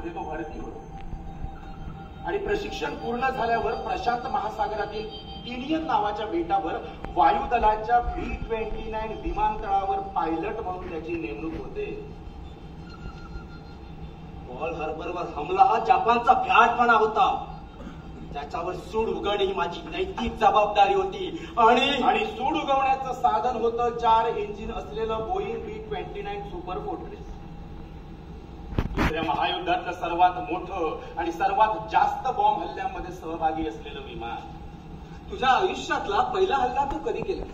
मध्ये तो भरती होतो आणि प्रशिक्षण पूर्ण झाल्यावर प्रशांत महासागरातील इंडियन नावाच्या बेटावर वायुदलाच्या B-29 विमानतळावर पायलट म्हणून त्याची नेमणूक होते. पर्ल हार्बरवर हमला हा जपानचा भ्याडपणा होता. त्याच्यावर सूड उगवणे ही माझी नैतिक जबाबदारी होती आणि सूड उगवण्याचं साधन होतं 4 इंजिन असलेलं बोईंग B-29 सुपर फोर्ट्रेस. दुसऱ्या महायुद्धातलं सर्वात मोठं आणि सर्वात जास्त बॉम्ब हल्ल्यामध्ये सहभागी असलेलं विमान. तुझ्या आयुष्यातला पहिला हल्ला तू कधी केला?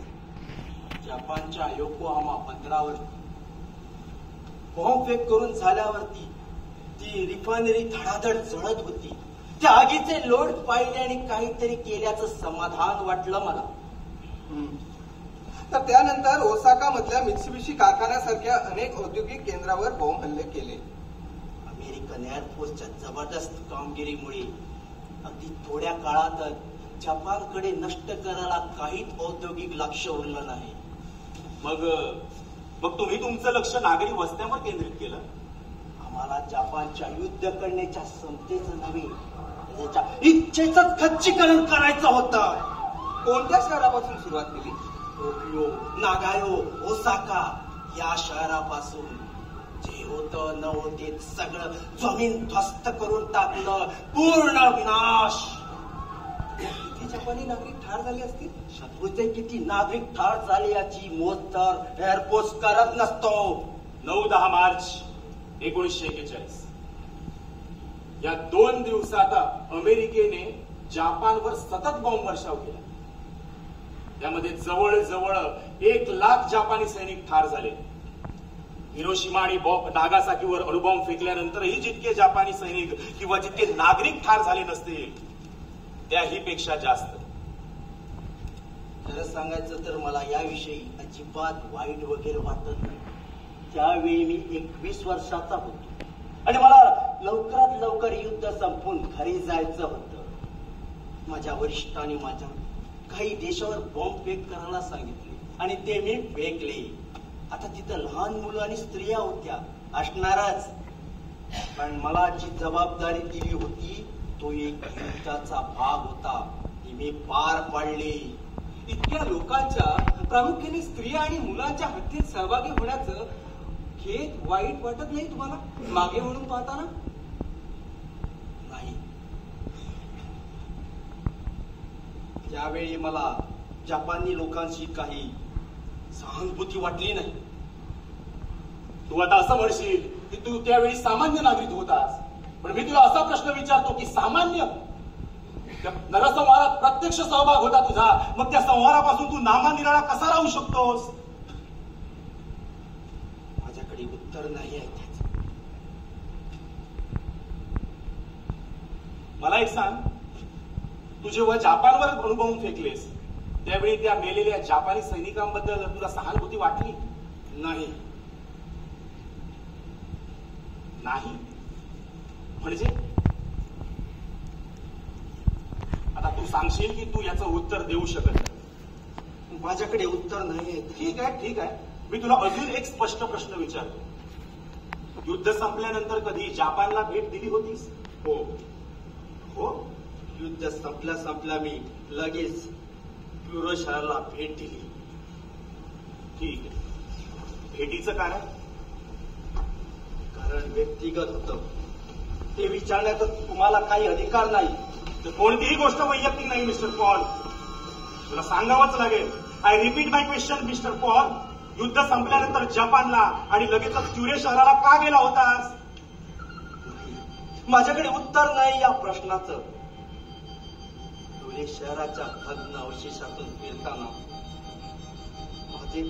जपानच्या योकोहामा बंदरावर बॉम्ब फेक करून झाल्यावरती ती रिफायनरी धडाधड जळत होती. त्या आगीचे लोड पाहिले आणि काहीतरी केल्याचं समाधान वाटलं मला. तर त्यानंतर ओसाका मधल्या मित्सुबिशी कारखान्यासारख्या अनेक औद्योगिक केंद्रावर बॉम्ब हल्ले केले. अमेरिकन एअरफोर्सच्या जबरदस्त कामगिरीमुळे अगदी थोड्या काळातच जपानकडे नष्ट करायला काहीच औद्योगिक लक्ष उरलं नाही. मग तुम्ही तुमचं लक्ष नागरी वस्त्यांवर केंद्रित केलं. आम्हाला जपानच्या युद्ध करण्याच्या क्षमतेचं नव्हे, त्याच्या इच्छेचं खच्चीकरण करायचं होतं. कोणत्या शहरापासून सुरुवात केली? टोकियो, नागायो, ओसाका या शहरापासून. जे होतं न होते सगळं जमीन ध्वस्त करून टाकलं. पूर्ण विनाश. किती जपानी नागरिक ठार झाले असतील? शत्रूचे किती नागरिक ठार झाले याची मोज तर एअरफोर्स करत नसतो. 9-10 मार्च 1941 या 2 दिवसात अमेरिकेने जपानवर सतत बॉम्ब वर्षाव केला. त्यामध्ये जवळजवळ 1 लाख जपानी सैनिक ठार झाले. हिरोशिमा आणि नागासाकीवर अणुबॉम्ब फेकल्यानंतरही जितके जपानी सैनिक किंवा जितके नागरिक ठार झाले नसतील त्याही पेक्षा जास्त. खरं सांगायचं तर मला याविषयी अजिबात वाईट वगैरे वाटत नाही. त्यावेळी मी 21 वर्षाचा होतो आणि मला लवकरात लवकर युद्ध संपून घरी जायचं होतं. माझ्या वरिष्ठांनी माझ्या काही देशावर बॉम्ब फेक करायला सांगितले आणि ते मी फेकले. आता तिथं लहान मुलं आणि स्त्रिया होत्या असणारच, पण मला जी जबाबदारी दिली होती तो एक युद्धाचा भाग होता. ती मी पार पाडली. इतक्या लोकांच्या, प्रामुख्याने स्त्रिया आणि मुलांच्या हत्येत सहभागी होण्याचं खेद वाईट वाटत नाही तुम्हाला मागे म्हणून पाहताना? नाही. त्यावेळी मला जपानी लोकांशी काही सहानुभूती वाटली नाही. तू आता असं म्हणशील की तू त्यावेळी सामान्य नागरिक होतास, पण मी तुला असा प्रश्न विचारतो की सामान्य नरसंहारात प्रत्यक्ष सहभाग होता तुझा, मग त्या संहारापासून तू नामानिराळा कसा राहू शकतोस? माझ्याकडे उत्तर नाही आहे त्याचं. मला एक सांग, तू जेव्हा जपानवर अणुबॉम्ब फेकलेस त्यावेळी त्या मेलेल्या जपानी सैनिकांबद्दल तुला सहानुभूती वाटली? नाही. नाही म्हणजे आता तू सांगशील की तू याचं उत्तर देऊ शकत नाही. माझ्याकडे उत्तर नाही आहे. ठीक आहे. मी तुला अजून एक स्पष्ट प्रश्न विचारतो. युद्ध संपल्यानंतर कधी जपानला भेट दिली होतीस? हो. हो. युद्ध संपल्या मी लगेच प्युरो शहराला भेट दिली. ठीक आहे. भेटीचं कारण? कारण व्यक्तिगत होतं. ते विचारण्याचा तुम्हाला काही अधिकार नाही. तर कोणतीही गोष्ट वैयक्तिक नाही मिस्टर पॉल. तुला सांगावंच लागेल. I repeat my question mister Paul. युद्ध संपल्यानंतर जपानला आणि लगेचच क्युरे शहराला का गेला होतास? माझ्याकडे उत्तर नाही या प्रश्नाचं. क्युरे शहराच्या भग्न अवशेषातून फिरताना माझे